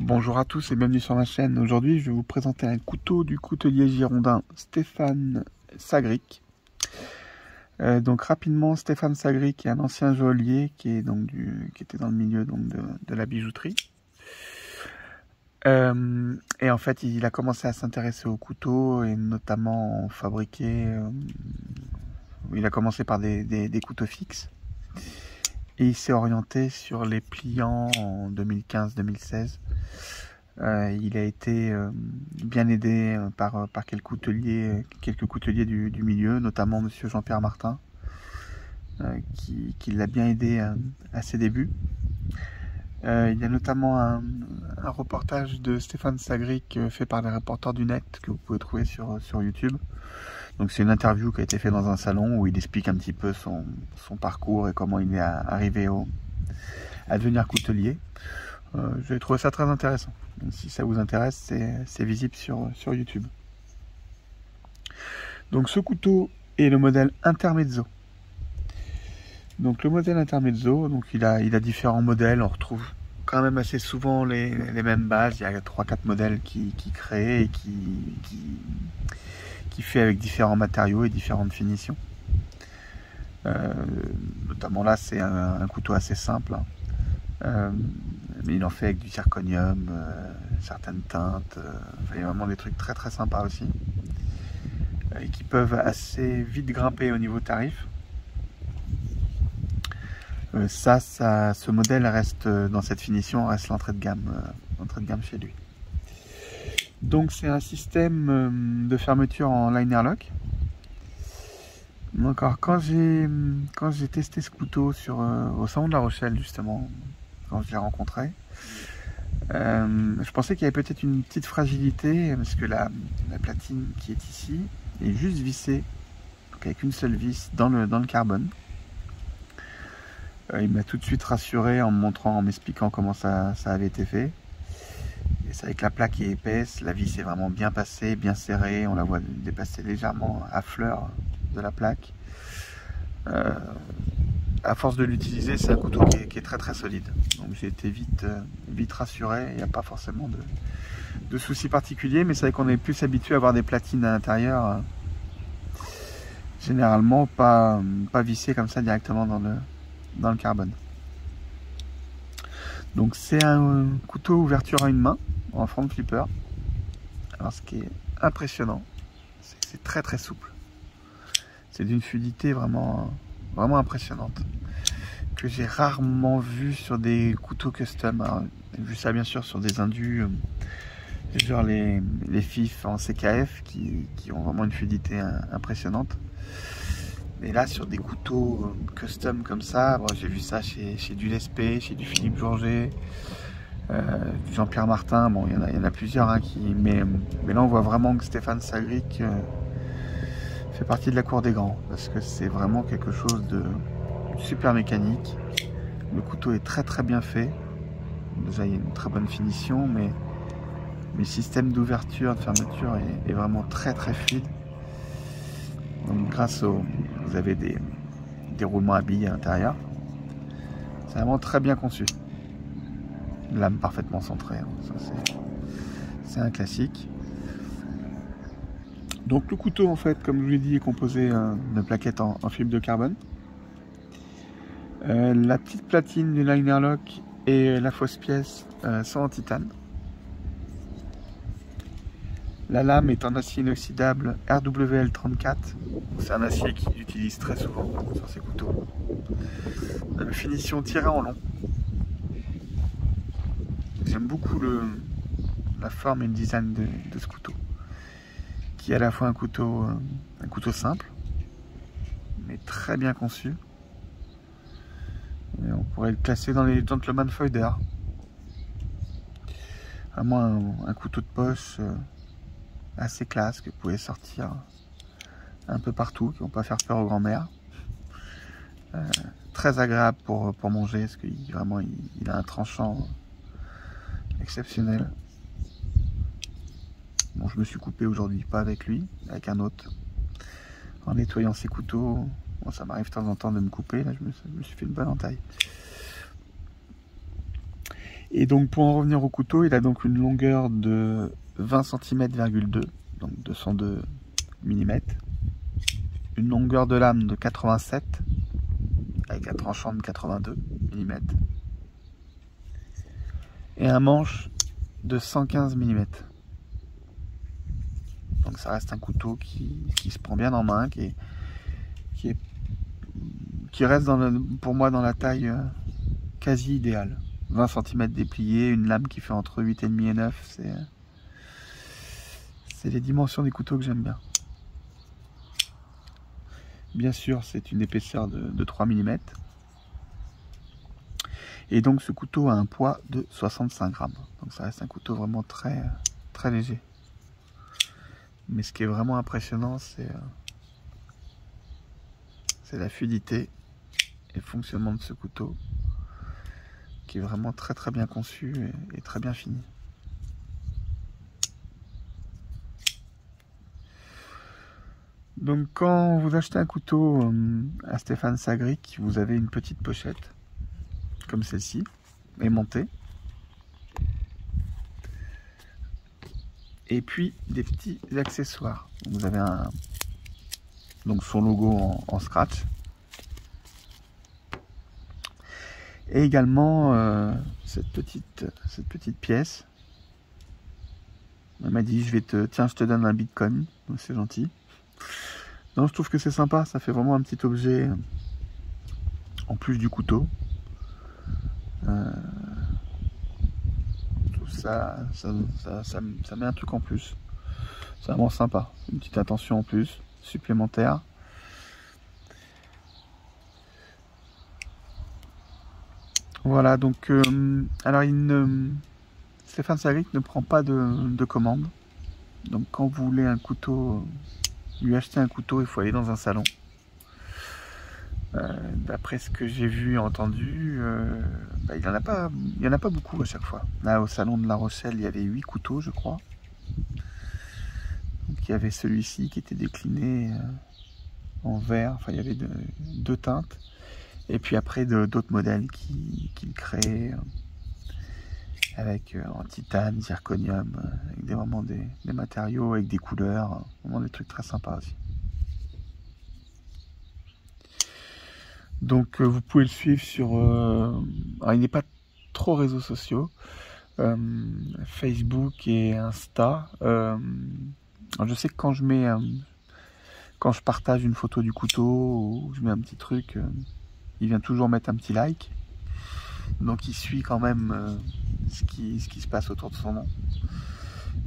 Bonjour à tous et bienvenue sur ma chaîne. Aujourd'hui, je vais vous présenter un couteau du coutelier girondin Stéphane Sagric. Donc rapidement, Stéphane Sagric est un ancien joaillier qui était dans le milieu de la bijouterie. Et en fait, il a commencé à s'intéresser aux couteaux et notamment en fabriquer. Il a commencé par des couteaux fixes et il s'est orienté sur les pliants en 2015-2016. Il a été bien aidé par quelques couteliers du milieu, notamment monsieur Jean-Pierre Martin, qui l'a bien aidé à ses débuts. Il y a notamment un reportage de Stéphane Sagric fait par les reporters du net que vous pouvez trouver sur YouTube. Donc c'est une interview qui a été faite dans un salon où il explique un petit peu son parcours et comment il est arrivé à devenir coutelier. J'ai trouvé ça très intéressant. Donc, si ça vous intéresse, c'est visible sur YouTube. Donc ce couteau est le modèle Intermezzo. Donc le modèle Intermezzo, donc il a différents modèles. On retrouve quand même assez souvent les mêmes bases. Il y a 3-4 modèles qui créent et qui fait avec différents matériaux et différentes finitions. Notamment là, c'est un couteau assez simple. Mais il en fait avec du zirconium, certaines teintes, il y a vraiment des trucs très très sympas aussi, et qui peuvent assez vite grimper au niveau tarif. Ce modèle reste dans cette finition, reste l'entrée de gamme chez lui. Donc c'est un système de fermeture en liner lock. Donc alors, quand j'ai testé ce couteau au salon de La Rochelle justement, quand je l'ai rencontré, je pensais qu'il y avait peut-être une petite fragilité parce que la platine qui est ici est juste vissée, donc avec une seule vis dans le carbone. Il m'a tout de suite rassuré en me montrant, en m'expliquant comment ça avait été fait. Et c'est avec la plaque qui est épaisse, la vis est vraiment bien passée, bien serrée, on la voit dépasser légèrement à fleur de la plaque. À force de l'utiliser, c'est un couteau qui est très très solide. Donc j'ai été vite rassuré, il n'y a pas forcément de soucis particuliers, mais c'est vrai qu'on est plus habitué à avoir des platines à l'intérieur, généralement pas vissées comme ça directement dans le carbone. Donc c'est un couteau ouverture à une main, en front flipper. Alors ce qui est impressionnant, c'est que c'est très très souple. C'est d'une fluidité vraiment impressionnante, que j'ai rarement vu sur des couteaux custom. Alors, j'ai vu ça bien sûr sur des indus, genre les FIF en CKF qui ont vraiment une fluidité impressionnante. Mais là, sur des couteaux custom comme ça, bon, j'ai vu ça chez du Lespé, chez du Philippe Jourget, du Jean-Pierre Martin. Bon, il y en a plusieurs, hein, mais là, on voit vraiment que Stéphane Sagric fait partie de la cour des grands, parce que c'est vraiment quelque chose de super mécanique. Le couteau est très très bien fait. Déjà, il y a une très bonne finition, mais le système d'ouverture, de fermeture est vraiment très très fluide. Donc vous avez des roulements à billes à l'intérieur. C'est vraiment très bien conçu. Lame parfaitement centrée, hein. C'est un classique. Donc le couteau, en fait, comme je vous l'ai dit, est composé de plaquettes en fibre de carbone. La petite platine du liner lock et la fausse pièce sont en titane. La lame est en acier inoxydable RWL34. C'est un acier qu'il utilise très souvent sur ses couteaux. Finition tirée en long. J'aime beaucoup la forme et le design de ce couteau, qui est à la fois un couteau simple, mais très bien conçu. Et on pourrait le classer dans les gentleman foider. Vraiment un couteau de poche assez classe, que vous pouvez sortir un peu partout, qui ne vont pas faire peur aux grand-mères. Très agréable pour manger, parce qu'il vraiment il a un tranchant exceptionnel. Bon, je me suis coupé aujourd'hui, pas avec lui, avec un autre. En nettoyant ses couteaux, bon, ça m'arrive de temps en temps de me couper, là je me suis fait une bonne entaille. Et donc pour en revenir au couteau, il a donc une longueur de 20 cm,2, donc 202 mm, une longueur de lame de 87 avec un tranchant de 82 mm et un manche de 115 mm. Donc ça reste un couteau qui se prend bien en main, qui reste pour moi dans la taille quasi idéale. 20 cm déplié, une lame qui fait entre 8,5 et 9, c'est les dimensions des couteaux que j'aime bien. Bien sûr, c'est une épaisseur de 3 mm. Et donc ce couteau a un poids de 65 grammes. Donc ça reste un couteau vraiment très, très léger. Mais ce qui est vraiment impressionnant, c'est la fluidité et le fonctionnement de ce couteau, qui est vraiment très très bien conçu et très bien fini. Donc quand vous achetez un couteau à Stéphane Sagric, vous avez une petite pochette comme celle-ci, aimantée, et puis des petits accessoires. Vous avez donc son logo en scratch, et également cette petite pièce. Elle m'a dit tiens, je te donne un bitcoin, c'est gentil. Non, je trouve que c'est sympa, ça fait vraiment un petit objet en plus du couteau. Tout ça met un truc en plus. C'est vraiment sympa, une petite attention en plus, supplémentaire. Voilà, donc alors Stéphane Sagric ne prend pas de commande. Donc quand vous voulez un couteau, lui acheter un couteau, il faut aller dans un salon. D'après ce que j'ai vu et entendu, il n'y en a pas beaucoup à chaque fois. Là, au salon de La Rochelle, il y avait 8 couteaux, je crois. Donc, il y avait celui-ci qui était décliné en vert. Enfin, il y avait deux teintes. Et puis après, d'autres modèles qu'il crée avec en titane, zirconium, avec vraiment des matériaux, avec des couleurs. Vraiment des trucs très sympas aussi. Donc vous pouvez le suivre sur... alors il n'est pas trop réseaux sociaux. Facebook et Insta. Alors je sais que quand je partage une photo du couteau ou je mets un petit truc, il vient toujours mettre un petit like. Donc il suit quand même ce qui se passe autour de son nom.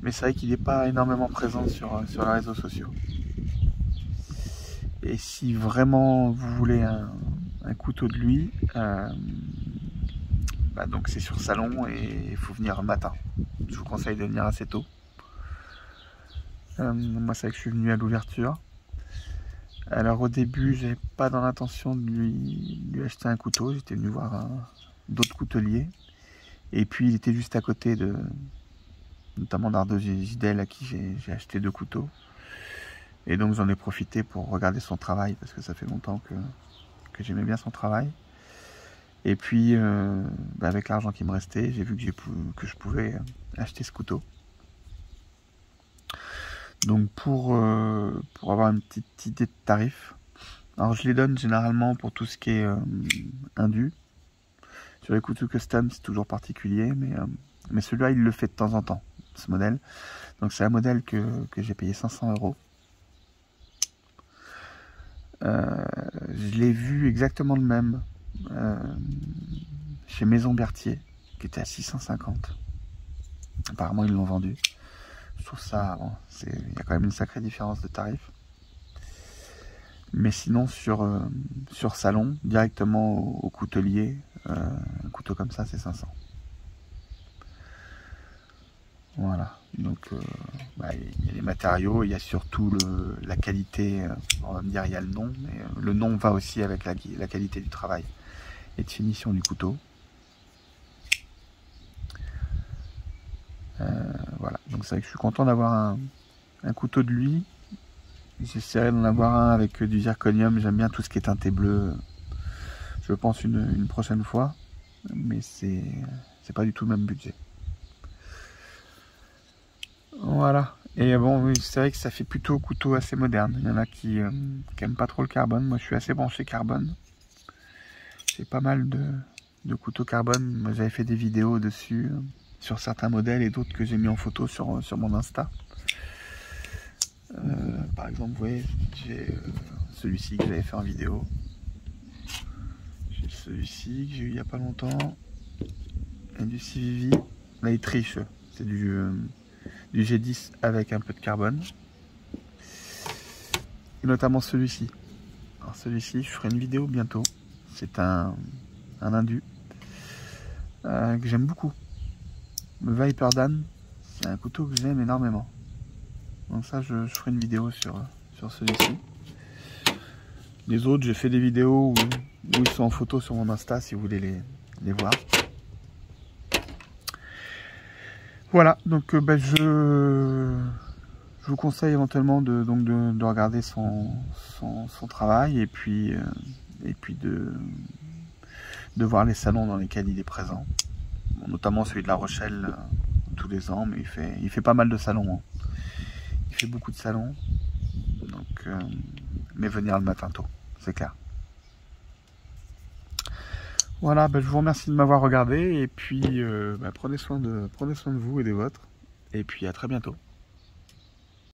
Mais c'est vrai qu'il n'est pas énormément présent sur les réseaux sociaux. Et si vraiment vous voulez un couteau de lui, donc c'est sur salon et il faut venir le matin. Je vous conseille de venir assez tôt. Moi c'est vrai que je suis venu à l'ouverture. Alors au début j'avais pas dans l'intention de lui acheter un couteau, j'étais venu voir d'autres couteliers. Et puis il était juste à côté notamment d'Ardo Gidel à qui j'ai acheté 2 couteaux. Et donc j'en ai profité pour regarder son travail parce que ça fait longtemps que j'aimais bien son travail. Et puis avec l'argent qui me restait, j'ai vu que je pouvais acheter ce couteau. Donc pour avoir une petite idée de tarif, alors je les donne généralement pour tout ce qui est indu. Sur les couteaux custom c'est toujours particulier, mais celui-là il le fait de temps en temps, ce modèle. Donc c'est un modèle que j'ai payé 500 €. Je l'ai vu exactement le même chez Maison Berthier, qui était à 650. Apparemment ils l'ont vendu. Je trouve ça, bon, il y a quand même une sacrée différence de tarif. Mais sinon sur salon, directement au coutelier, un couteau comme ça c'est 500. Voilà, donc il y a les matériaux, il y a surtout la qualité, on va me dire il y a le nom, mais le nom va aussi avec la qualité du travail et de finition du couteau. Voilà, donc c'est vrai que je suis content d'avoir un couteau de lui. J'essaierai d'en avoir un avec du zirconium, j'aime bien tout ce qui est teinté bleu, je pense une prochaine fois, mais c'est c'est pas du tout le même budget. Voilà. Et bon, oui, c'est vrai que ça fait plutôt couteau assez moderne. Il y en a qui aiment pas trop le carbone. Moi, je suis assez branché carbone. J'ai pas mal de couteaux carbone. J'avais fait des vidéos dessus, sur certains modèles et d'autres que j'ai mis en photo sur mon Insta. Par exemple, vous voyez, j'ai celui-ci que j'avais fait en vidéo. J'ai celui-ci que j'ai eu il y a pas longtemps. Et du CVV. Là, il triche. C'est du G10 avec un peu de carbone. Et notamment celui-ci. Alors celui-ci, je ferai une vidéo bientôt. C'est un Indu que j'aime beaucoup. Le Viper Dan, c'est un couteau que j'aime énormément. Donc ça, je ferai une vidéo sur celui-ci. Les autres, j'ai fait des vidéos où ils sont en photo sur mon Insta si vous voulez les voir. Voilà, donc je vous conseille éventuellement de regarder son travail et puis de voir les salons dans lesquels il est présent. Bon, notamment celui de La Rochelle tous les ans, mais il fait pas mal de salons. Hein. Il fait beaucoup de salons, donc mais venir le matin tôt, c'est clair. Voilà, je vous remercie de m'avoir regardé et puis prenez soin de vous et des vôtres. Et puis à très bientôt.